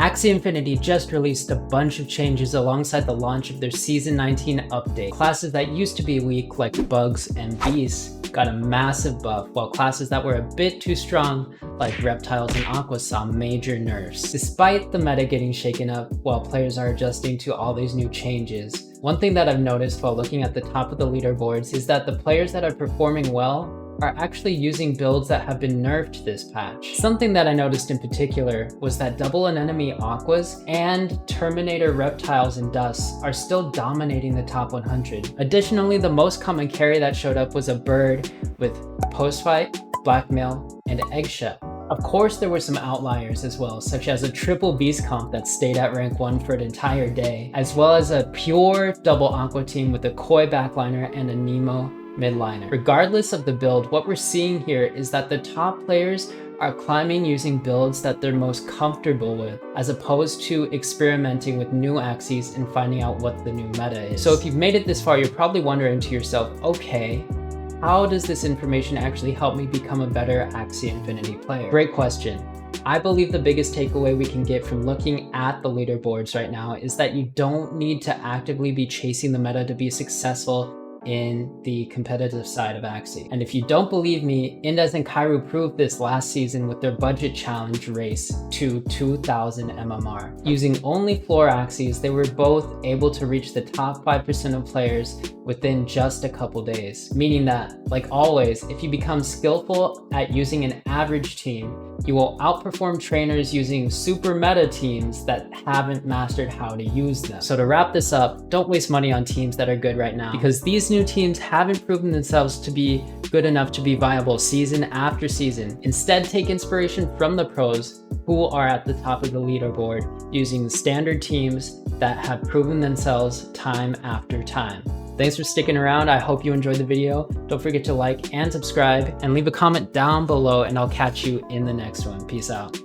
Axie Infinity just released a bunch of changes alongside the launch of their Season 19 update. Classes that used to be weak, like Bugs and Beasts, got a massive buff, while classes that were a bit too strong, like Reptiles and Aqua, saw major nerfs. Despite the meta getting shaken up while players are adjusting to all these new changes, one thing that I've noticed while looking at the top of the leaderboards is that the players that are performing well are actually using builds that have been nerfed this patch. Something that I noticed in particular was that double and enemy aquas and terminator reptiles and dusk are still dominating the top 100. Additionally, the most common carry that showed up was a bird with post-fight, blackmail, and eggshell. Of course, there were some outliers as well, such as a triple beast comp that stayed at rank 1 for an entire day, as well as a pure double aqua team with a koi backliner and a Nemo midliner. Regardless of the build, what we're seeing here is that the top players are climbing using builds that they're most comfortable with, as opposed to experimenting with new Axies and finding out what the new meta is. So if you've made it this far, you're probably wondering to yourself, okay, how does this information actually help me become a better Axie Infinity player? Great question. I believe the biggest takeaway we can get from looking at the leaderboards right now is that you don't need to actively be chasing the meta to be successful in the competitive side of Axie. And if you don't believe me, Indes and Kairu proved this last season with their budget challenge race to 2,000 MMR. Using only floor Axies, they were both able to reach the top 5% of players within just a couple days. Meaning that, like always, if you become skillful at using an average team, you will outperform trainers using super meta teams that haven't mastered how to use them. So to wrap this up, don't waste money on teams that are good right now, because these new teams haven't proven themselves to be good enough to be viable season after season. Instead, take inspiration from the pros who are at the top of the leaderboard using standard teams that have proven themselves time after time. Thanks for sticking around. I hope you enjoyed the video. Don't forget to like and subscribe and leave a comment down below, and I'll catch you in the next one. Peace out.